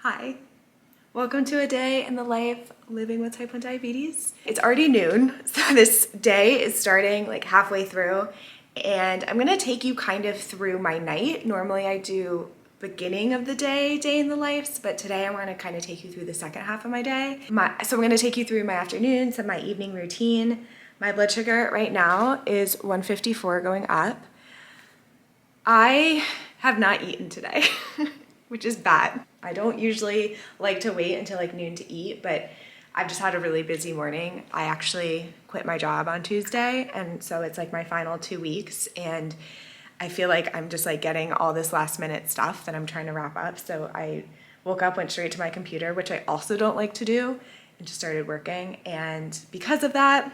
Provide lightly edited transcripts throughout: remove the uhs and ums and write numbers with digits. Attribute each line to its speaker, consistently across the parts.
Speaker 1: Hi, welcome to a day in the life living with type 1 diabetes. It's already noon, so this day is starting like halfway through, and I'm gonna take you kind of through my night. Normally I do beginning of the day in the life, but today I wanna kind of take you through the second half of my day. So I'm gonna take you through my afternoons and my evening routine. My blood sugar right now is 154 going up. I have not eaten today, which is bad. I don't usually like to wait until like noon to eat, but I've just had a really busy morning. I actually quit my job on Tuesday, and so it's like my final 2 weeks, and I feel like I'm just like getting all this last minute stuff that I'm trying to wrap up. So I woke up, went straight to my computer, which I also don't like to do, and just started working. And because of that,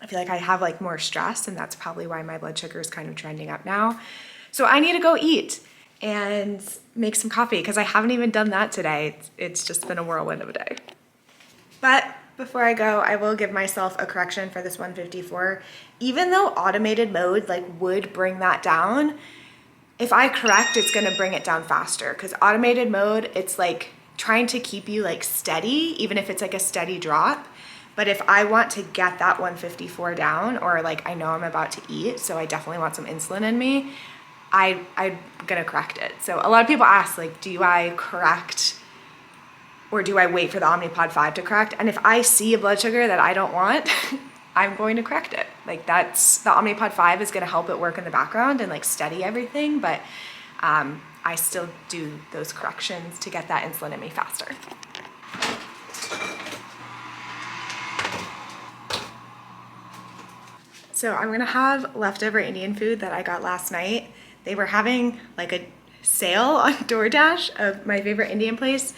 Speaker 1: I feel like I have like more stress, and that's probably why my blood sugar is kind of trending up now. So I need to go eat and make some coffee because I haven't even done that today. It's just been a whirlwind of a day. But before I go, I will give myself a correction for this 154. Even though automated mode like would bring that down, if I correct, it's gonna bring it down faster, because automated mode, it's like trying to keep you like steady, even if it's like a steady drop. But if I want to get that 154 down, or like I know I'm about to eat, so I definitely want some insulin in me, I'm gonna correct it. So a lot of people ask, like, do I correct or do I wait for the Omnipod 5 to correct? And if I see a blood sugar that I don't want, I'm going to correct it. Like the Omnipod 5 is gonna help it work in the background and like steady everything, but I still do those corrections to get that insulin in me faster. So I'm gonna have leftover Indian food that I got last night. They were having like a sale on DoorDash of my favorite Indian place.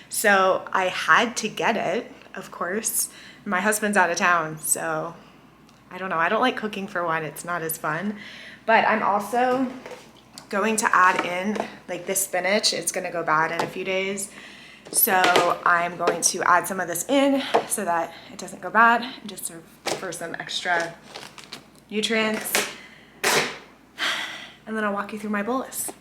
Speaker 1: So I had to get it, of course. My husband's out of town, so I don't know. I don't like cooking for one, it's not as fun. But I'm also going to add in like this spinach. It's gonna go bad in a few days. So I'm going to add some of this in so that it doesn't go bad, and just for some extra nutrients. And then I'll walk you through my bolus.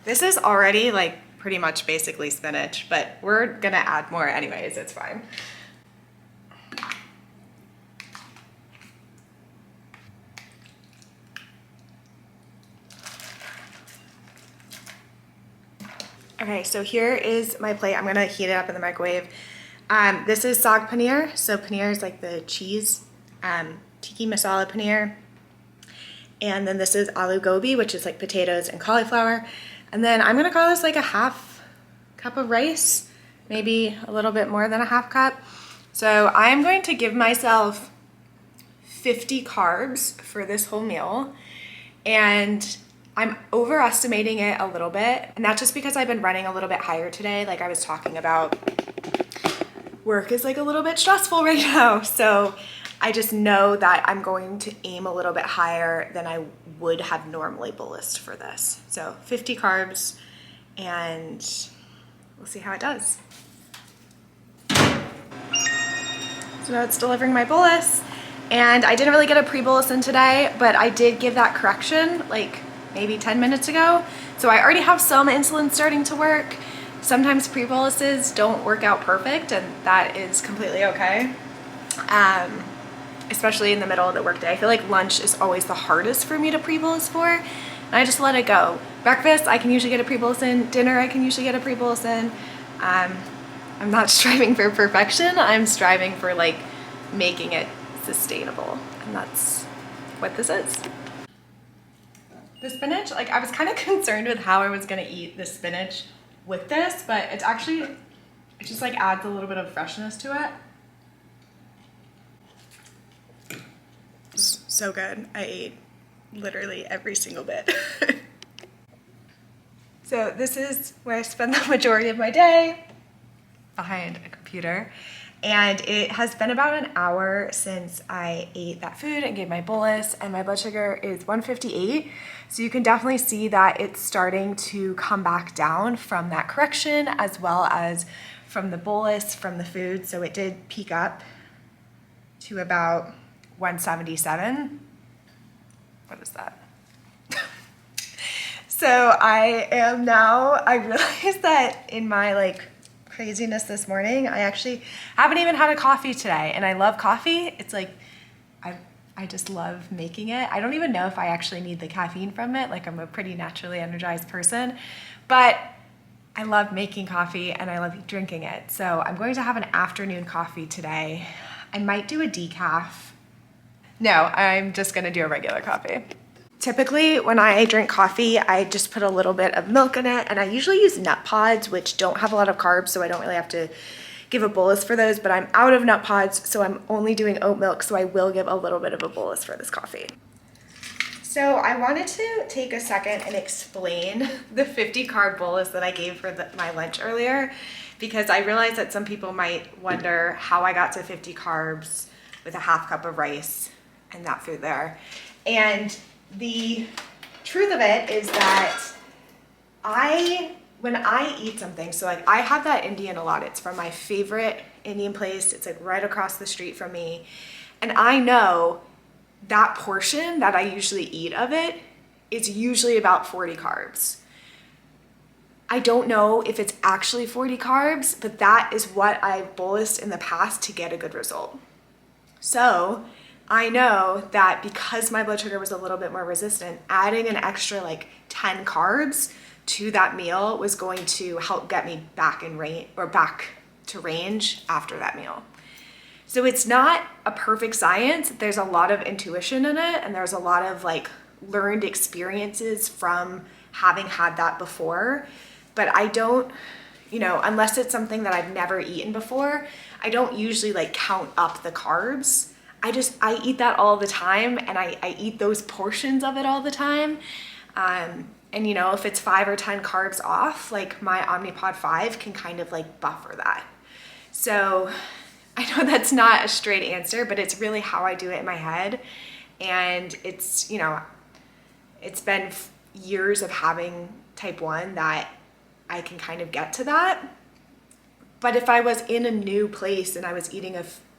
Speaker 1: This is already like pretty much basically spinach, but we're gonna add more anyways, it's fine. Okay, so here is my plate. I'm gonna heat it up in the microwave. This is saag paneer. So paneer is like the cheese, tikka masala paneer. And then this is aloo gobi, which is like potatoes and cauliflower. And then I'm gonna call this like a half cup of rice, maybe a little bit more than a half cup. So I'm going to give myself 50 carbs for this whole meal. And I'm overestimating it a little bit. And that's just because I've been running a little bit higher today. Like I was talking about, work is like a little bit stressful right now. So I just know that I'm going to aim a little bit higher than I would have normally bolused for this. So 50 carbs, and we'll see how it does. So now it's delivering my bolus, and I didn't really get a pre-bolus in today, but I did give that correction like maybe 10 minutes ago. So I already have some insulin starting to work. Sometimes pre-boluses don't work out perfect, and that is completely okay. Especially in the middle of the workday. I feel like lunch is always the hardest for me to pre-bolus for, and I just let it go. Breakfast, I can usually get a pre-bolus in. Dinner, I can usually get a pre-bolus in. I'm not striving for perfection. I'm striving for like making it sustainable, and that's what this is. The spinach, like I was kind of concerned with how I was gonna eat the spinach with this, but it's actually, it just like adds a little bit of freshness to it. So good. I ate literally every single bit. So this is where I spend the majority of my day, behind a computer. And it has been about an hour since I ate that food and gave my bolus, and my blood sugar is 158. So you can definitely see that it's starting to come back down from that correction, as well as from the bolus, from the food. So it did peak up to about 177. What is that? So I realized that in my like craziness this morning, I actually haven't even had a coffee today, and I love coffee. It's like, I just love making it. I don't even know if I actually need the caffeine from it. Like, I'm a pretty naturally energized person, but I love making coffee and I love drinking it. So I'm going to have an afternoon coffee today. I might do a decaf. No, I'm just gonna do a regular coffee. Typically, when I drink coffee, I just put a little bit of milk in it, and I usually use nut pods, which don't have a lot of carbs, so I don't really have to give a bolus for those, but I'm out of nut pods, so I'm only doing oat milk, so I will give a little bit of a bolus for this coffee. So I wanted to take a second and explain the 50 carb bolus that I gave for my lunch earlier, because I realized that some people might wonder how I got to 50 carbs with a half cup of rice and that food there. And the truth of it is that when I eat something, so like I have that Indian a lot. It's from my favorite Indian place. It's like right across the street from me. And I know that portion that I usually eat of it, it's usually about 40 carbs. I don't know if it's actually 40 carbs, but that is what I've bolused in the past to get a good result. So I know that because my blood sugar was a little bit more resistant, adding an extra like 10 carbs to that meal was going to help get me back in range, or back to range after that meal. So it's not a perfect science. There's a lot of intuition in it, and there's a lot of like learned experiences from having had that before. But I don't, unless it's something that I've never eaten before, I don't usually like count up the carbs. I eat that all the time, and I eat those portions of it all the time. And if it's 5 or 10 carbs off, like my Omnipod 5 can kind of like buffer that. So I know that's not a straight answer, but it's really how I do it in my head. And it's, it's been years of having type 1 that I can kind of get to that. But if I was in a new place and I was eating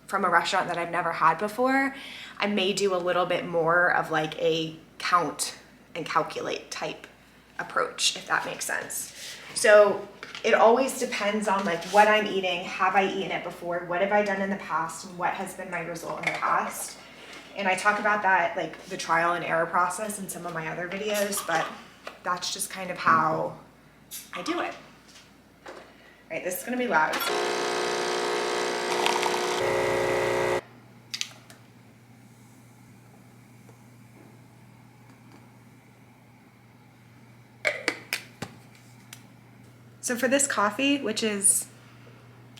Speaker 1: from a restaurant that I've never had before, I may do a little bit more of like a count and calculate type approach, if that makes sense. So it always depends on like what I'm eating, have I eaten it before, what have I done in the past, and what has been my result in the past. And I talk about that, like the trial and error process, in some of my other videos, but that's just kind of how I do it. All right, this is gonna be loud. So for this coffee, which is,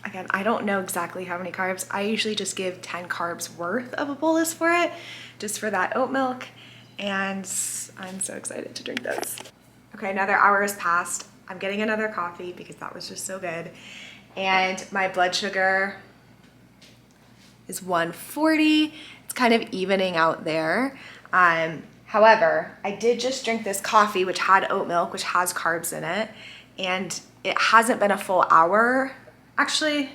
Speaker 1: again, I don't know exactly how many carbs, I usually just give 10 carbs worth of a bolus for it, just for that oat milk, and I'm so excited to drink this. Okay, another hour has passed. I'm getting another coffee because that was just so good, and my blood sugar is 140. It's kind of evening out there. However, I did just drink this coffee, which had oat milk, which has carbs in it, and it hasn't been a full hour. Actually,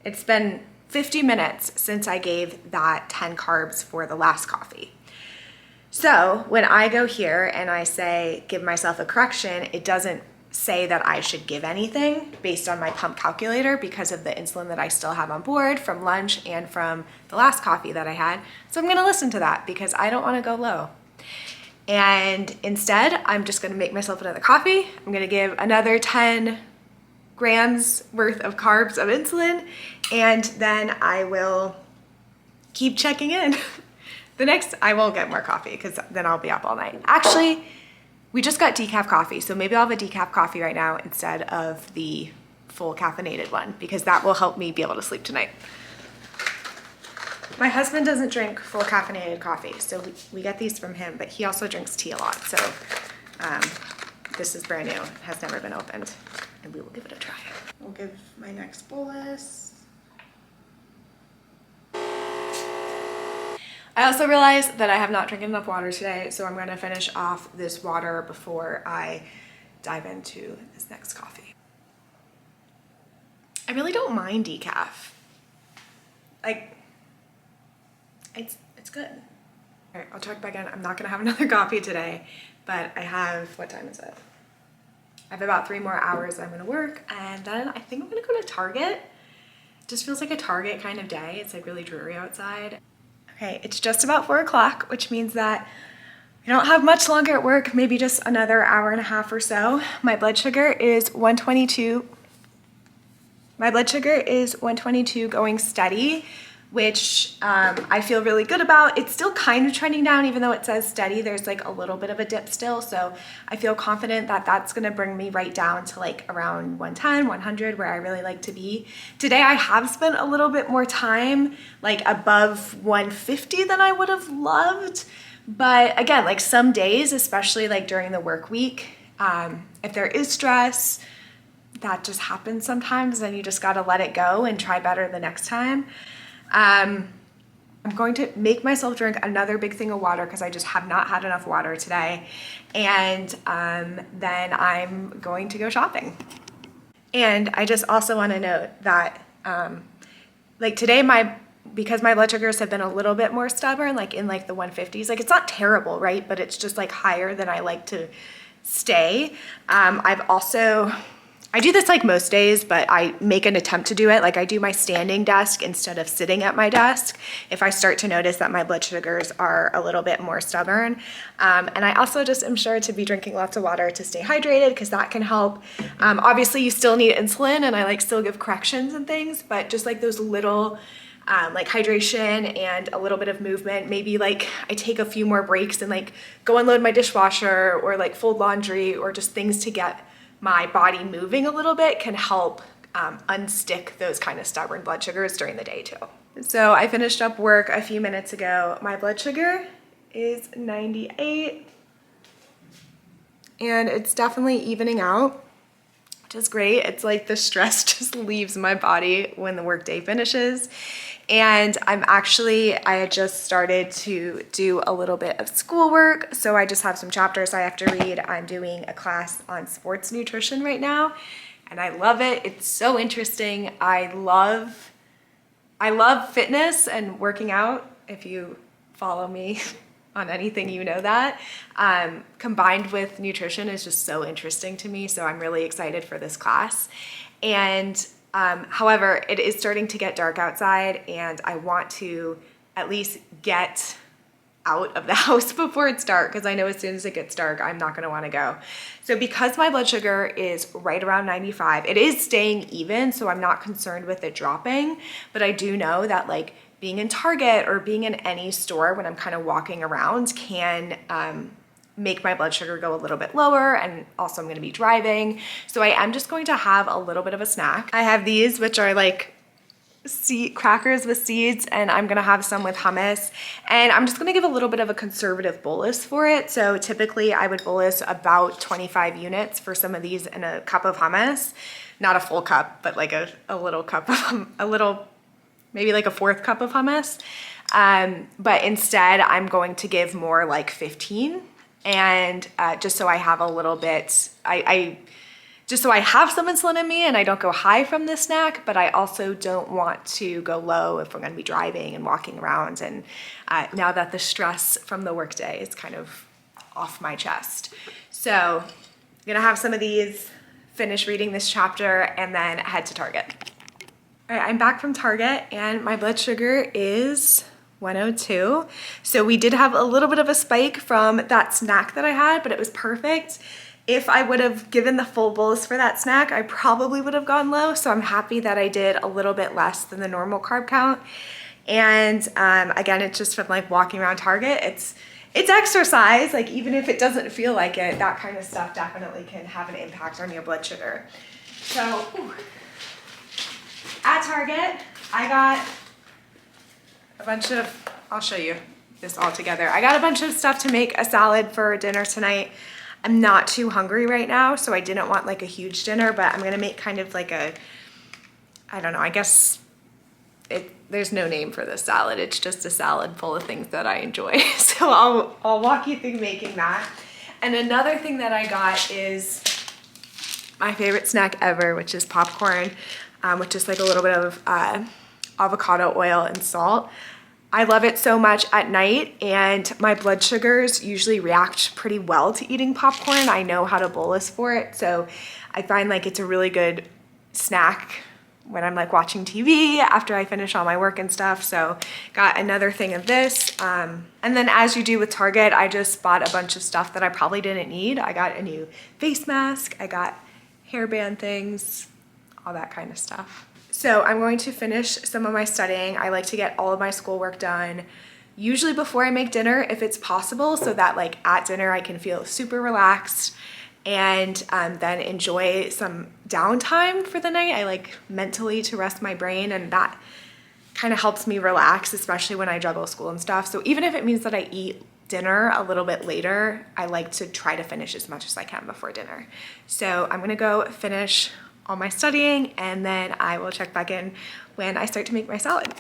Speaker 1: it's been 50 minutes since I gave that 10 carbs for the last coffee. So when I go here and I say, give myself a correction, it doesn't say that I should give anything based on my pump calculator because of the insulin that I still have on board from lunch and from the last coffee that I had. So I'm gonna listen to that because I don't wanna go low. And instead, I'm just gonna make myself another coffee. I'm gonna give another 10 grams worth of carbs of insulin, and then I will keep checking in. I won't get more coffee because then I'll be up all night. Actually, we just got decaf coffee, so maybe I'll have a decaf coffee right now instead of the full caffeinated one, because that will help me be able to sleep tonight. My husband doesn't drink full caffeinated coffee, so we get these from him, but he also drinks tea a lot, so this is brand new, it has never been opened, and we will give it a try. I'll give my next bolus. I also realized that I have not drank enough water today, so I'm gonna finish off this water before I dive into this next coffee. I really don't mind decaf. Like, it's good. All right, I'll check back in. I'm not gonna have another coffee today but I have, what time is it? I have about 3 more hours I'm gonna work, and then I think I'm gonna go to Target. It just feels like a Target kind of day. It's like really dreary outside. Okay, it's just about 4 o'clock, which means that I don't have much longer at work, maybe just another hour and a half or so. My blood sugar is 122. My blood sugar is 122 going steady, which I feel really good about. It's still kind of trending down, even though it says steady. There's like a little bit of a dip still. So I feel confident that that's gonna bring me right down to like around 110, 100, where I really like to be. Today I have spent a little bit more time like above 150 than I would have loved. But again, like some days, especially like during the work week, if there is stress, that just happens sometimes, and you just gotta let it go and try better the next time. I'm going to make myself drink another big thing of water because I just have not had enough water today. And then I'm going to go shopping. And I just also want to note that like today because my blood sugars have been a little bit more stubborn, like in like the 150s, like it's not terrible, right? But it's just like higher than I like to stay. I do this like most days, but I make an attempt to do it. Like I do my standing desk instead of sitting at my desk if I start to notice that my blood sugars are a little bit more stubborn. And I also just am sure to be drinking lots of water to stay hydrated because that can help. Obviously you still need insulin, and I like still give corrections and things, but just like those little like hydration and a little bit of movement, maybe like I take a few more breaks and like go unload my dishwasher or like fold laundry or just things to get my body moving a little bit can help unstick those kind of stubborn blood sugars during the day too. So I finished up work a few minutes ago. My blood sugar is 98 and it's definitely evening out, which is great. It's like the stress just leaves my body when the workday finishes. And I had just started to do a little bit of schoolwork. So I just have some chapters I have to read. I'm doing a class on sports nutrition right now, and I love it. It's so interesting. I love fitness and working out. If you follow me on anything, you know that. Combined with nutrition is just so interesting to me. So I'm really excited for this class. And however, it is starting to get dark outside, and I want to at least get out of the house before it's dark, because I know as soon as it gets dark, I'm not going to want to go. So because my blood sugar is right around 95, it is staying even, so I'm not concerned with it dropping, but I do know that like being in Target or being in any store when I'm kind of walking around can make my blood sugar go a little bit lower, and also I'm going to be driving. So I am just going to have a little bit of a snack. I have these, which are like crackers with seeds, and I'm going to have some with hummus, and I'm just going to give a little bit of a conservative bolus for it. So typically I would bolus about 25 units for some of these in a cup of hummus, not a full cup, but like a little cup of maybe like a 4th cup of hummus. But instead I'm going to give more like 15. And just so I have a little bit, just so I have some insulin in me and I don't go high from this snack, but I also don't want to go low if we're going to be driving and walking around. And now that the stress from the workday is kind of off my chest. So I'm going to have some of these, finish reading this chapter, and then head to Target. All right, I'm back from Target, and my blood sugar is 102. So we did have a little bit of a spike from that snack that I had, but it was perfect. If I would have given the full bolus for that snack, I probably would have gone low. So I'm happy that I did a little bit less than the normal carb count. And again, it's just from like walking around Target. It's exercise. Like even if it doesn't feel like it, that kind of stuff definitely can have an impact on your blood sugar. So at Target, I got a bunch of, I'll show you this all together. I got a bunch of stuff to make a salad for dinner tonight. I'm not too hungry right now, so I didn't want like a huge dinner, but I'm gonna make kind of like a, I don't know, I guess there's no name for this salad. It's just a salad full of things that I enjoy. So I'll walk you through making that. And another thing that I got is my favorite snack ever, which is popcorn, with just like a little bit of avocado oil and salt. I love it so much at night, and my blood sugars usually react pretty well to eating popcorn. I know how to bolus for it, so I find like it's a really good snack when I'm like watching TV after I finish all my work and stuff. So got another thing of this. And then as you do with Target, I just bought a bunch of stuff that I probably didn't need. I got a new face mask, I got hairband things, all that kind of stuff. So I'm going to finish some of my studying. I like to get all of my schoolwork done, usually before I make dinner if it's possible, so that like at dinner I can feel super relaxed and then enjoy some downtime for the night. I like mentally to rest my brain, and that kind of helps me relax, especially when I juggle school and stuff. So even if it means that I eat dinner a little bit later, I like to try to finish as much as I can before dinner. So I'm gonna go finish all my studying, and then I will check back in when I start to make my salad.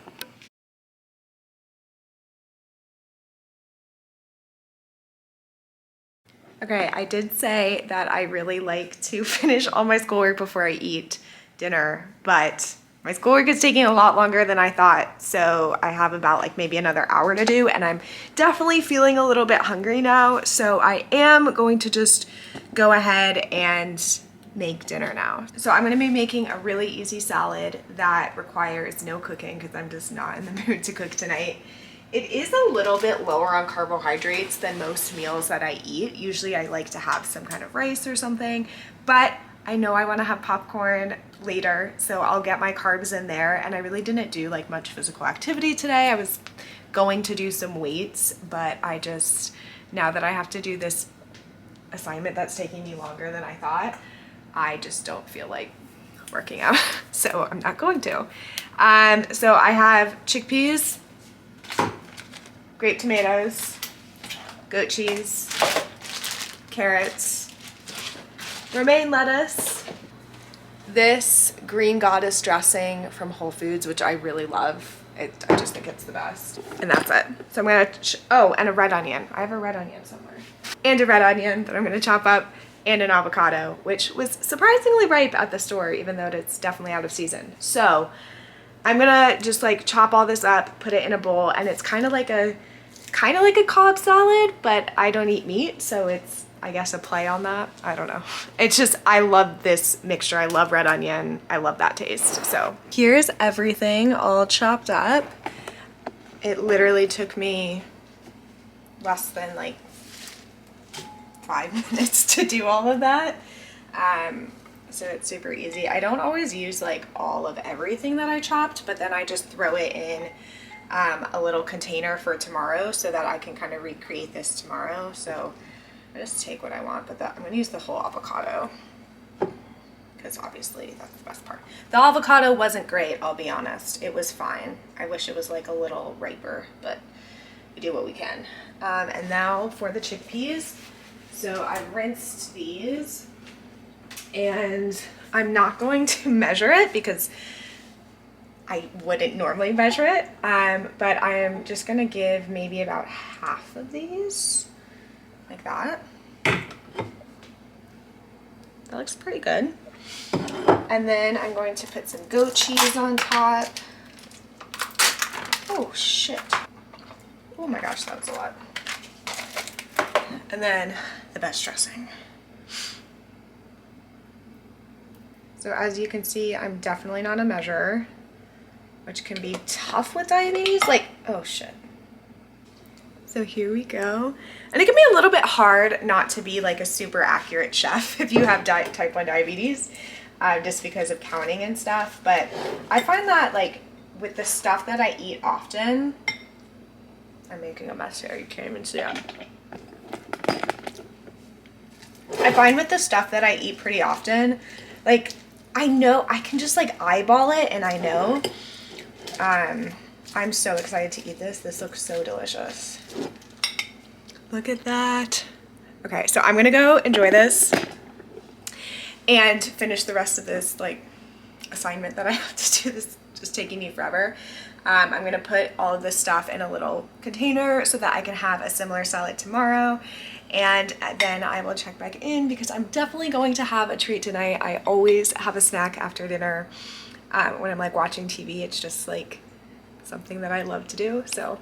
Speaker 1: Okay, I did say that I really like to finish all my schoolwork before I eat dinner, but my schoolwork is taking a lot longer than I thought. So I have about like maybe another hour to do, and I'm definitely feeling a little bit hungry now. So I am going to just go ahead and make dinner now. So I'm gonna be making a really easy salad that requires no cooking because I'm just not in the mood to cook tonight. It is a little bit lower on carbohydrates than most meals that I eat. Usually I like to have some kind of rice or something, but I know I wanna have popcorn later, so I'll get my carbs in there. And I really didn't do like much physical activity today. I was going to do some weights, but I just, now that I have to do this assignment that's taking me longer than I thought, I just don't feel like working out, so I'm not going to. So I have chickpeas, grape tomatoes, goat cheese, carrots, romaine lettuce, this green goddess dressing from Whole Foods, which I really love. I just think it's the best. And that's it. So I'm gonna, oh, and a red onion. I have a red onion somewhere. And a red onion that I'm gonna chop up, and an avocado, which was surprisingly ripe at the store, even though it's definitely out of season. So I'm gonna just like chop all this up, put it in a bowl, and it's kind of like a Cobb salad, but I don't eat meat, so it's, I guess, a play on that. I don't know. It's just, I love this mixture. I love red onion. I love that taste. So here's everything all chopped up. It literally took me less than like 5 minutes to do all of that. So it's super easy. I don't always use like all of everything that I chopped, but then I just throw it in a little container for tomorrow so that I can kind of recreate this tomorrow. So I just take what I want, but I'm gonna use the whole avocado because obviously that's the best part. The avocado wasn't great, I'll be honest. It was fine. I wish it was like a little riper, but we do what we can. And now for the chickpeas. So I rinsed these, and I'm not going to measure it because I wouldn't normally measure it, but I am just gonna give maybe about half of these, like that. That looks pretty good. And then I'm going to put some goat cheese on top. Oh shit. Oh my gosh, that was a lot. And then the best dressing. So as you can see, I'm definitely not a measurer, which can be tough with diabetes. Like, oh shit. So here we go. And it can be a little bit hard not to be like a super accurate chef if you have type 1 diabetes, just because of counting and stuff. But I find that like with the stuff that I eat often, I'm making a mess here, you can't even see it. I find with the stuff that I eat pretty often, like I know I can just like eyeball it, and I know. I'm so excited to eat this. This looks so delicious. Look at that. Okay, so I'm gonna go enjoy this and finish the rest of this like assignment that I have to do. This just taking me forever. I'm gonna put all of this stuff in a little container so that I can have a similar salad tomorrow, and then I will check back in because I'm definitely going to have a treat tonight. I always have a snack after dinner when I'm like watching TV. It's just like something that I love to do, so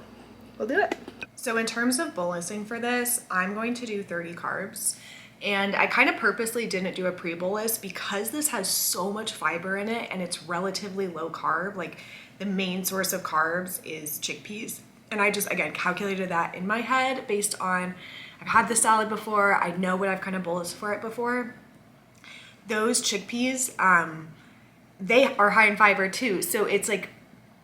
Speaker 1: we'll do it. So in terms of bolusing for this, I'm going to do 30 carbs. And I kind of purposely didn't do a pre-bolus because this has so much fiber in it and it's relatively low carb. Like the main source of carbs is chickpeas. And I just, again, calculated that in my head based on, I've had the salad before, I know what I've kind of bolused for it before. Those chickpeas, they are high in fiber too. So it's like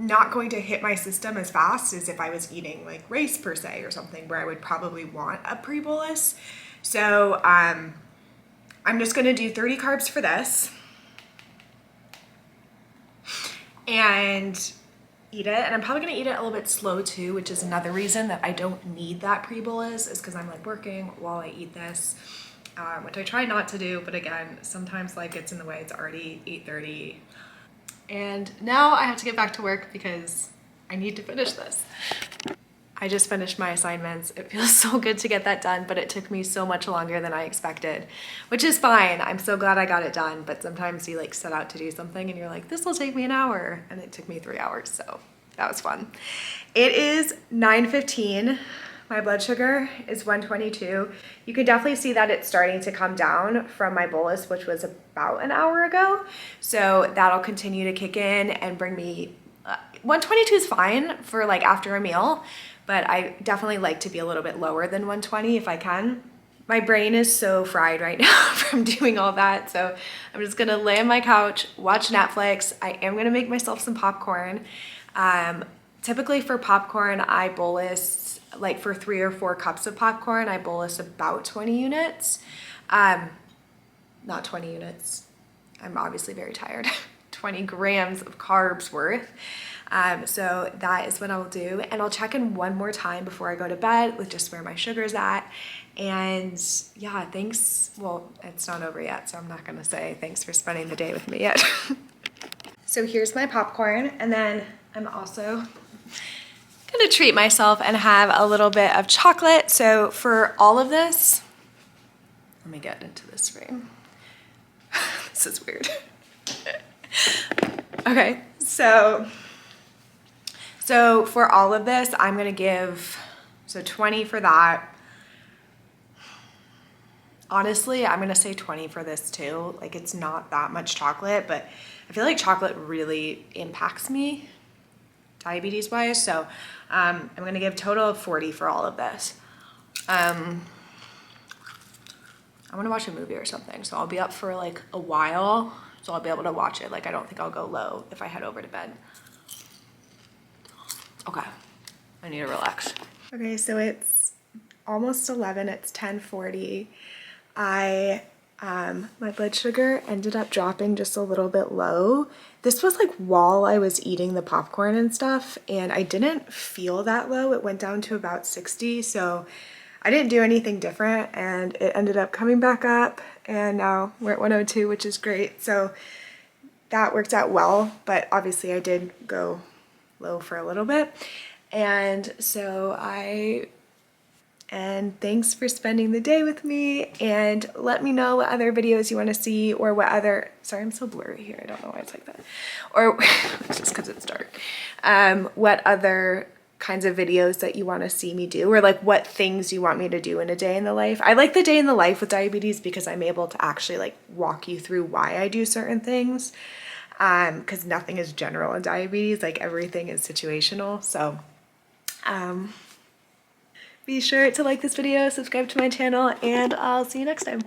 Speaker 1: not going to hit my system as fast as if I was eating like rice per se or something where I would probably want a pre-bolus. So I'm just gonna do 30 carbs for this and eat it. And I'm probably gonna eat it a little bit slow too, which is another reason that I don't need that pre-bolus, is because I'm like working while I eat this, which I try not to do, but again, sometimes life gets in the way. It's already 8:30. And now I have to get back to work because I need to finish this. I just finished my assignments. It feels so good to get that done, but it took me so much longer than I expected, which is fine. I'm so glad I got it done, but sometimes you like set out to do something and you're like, this will take me an hour, and it took me 3 hours, so that was fun. It is 9:15. My blood sugar is 122. You can definitely see that it's starting to come down from my bolus, which was about an hour ago. So that'll continue to kick in and bring me, 122 is fine for like after a meal, but I definitely like to be a little bit lower than 120 if I can. My brain is so fried right now from doing all that. So I'm just gonna lay on my couch, watch Netflix. I am gonna make myself some popcorn. Typically for popcorn, I bolus, like for 3 or 4 cups of popcorn, I bolus about 20 units. Not 20 units. I'm obviously very tired. 20 grams of carbs worth. So that is what I'll do. And I'll check in one more time before I go to bed with just where my sugar's at. And yeah, thanks. Well, it's not over yet, so I'm not gonna say thanks for spending the day with me yet. So here's my popcorn. And then I'm also gonna treat myself and have a little bit of chocolate. So for all of this, let me get into this frame. This is weird. Okay, so for all of this, I'm gonna give, so 20 for that. Honestly, I'm gonna say 20 for this too. Like it's not that much chocolate, but I feel like chocolate really impacts me diabetes wise. So I'm gonna give total of 40 for all of this. I wanna watch a movie or something. So I'll be up for like a while. So I'll be able to watch it. Like I don't think I'll go low if I head over to bed. Okay, I need to relax. Okay, so it's almost 11, it's 10:40. My blood sugar ended up dropping just a little bit low. This was like while I was eating the popcorn and stuff, and I didn't feel that low. It went down to about 60, so I didn't do anything different, and it ended up coming back up, and now we're at 102, which is great. So that worked out well, but obviously I did go low for a little bit. And so thanks for spending the day with me, and let me know what other videos you want to see, or what other, sorry, I'm so blurry here. I don't know why it's like that. Or it's just because it's dark. What other kinds of videos that you want to see me do, or like what things you want me to do in a day in the life. I like the day in the life with diabetes because I'm able to actually like walk you through why I do certain things. Because nothing is general in diabetes, like everything is situational. So be sure to like this video, subscribe to my channel, and I'll see you next time.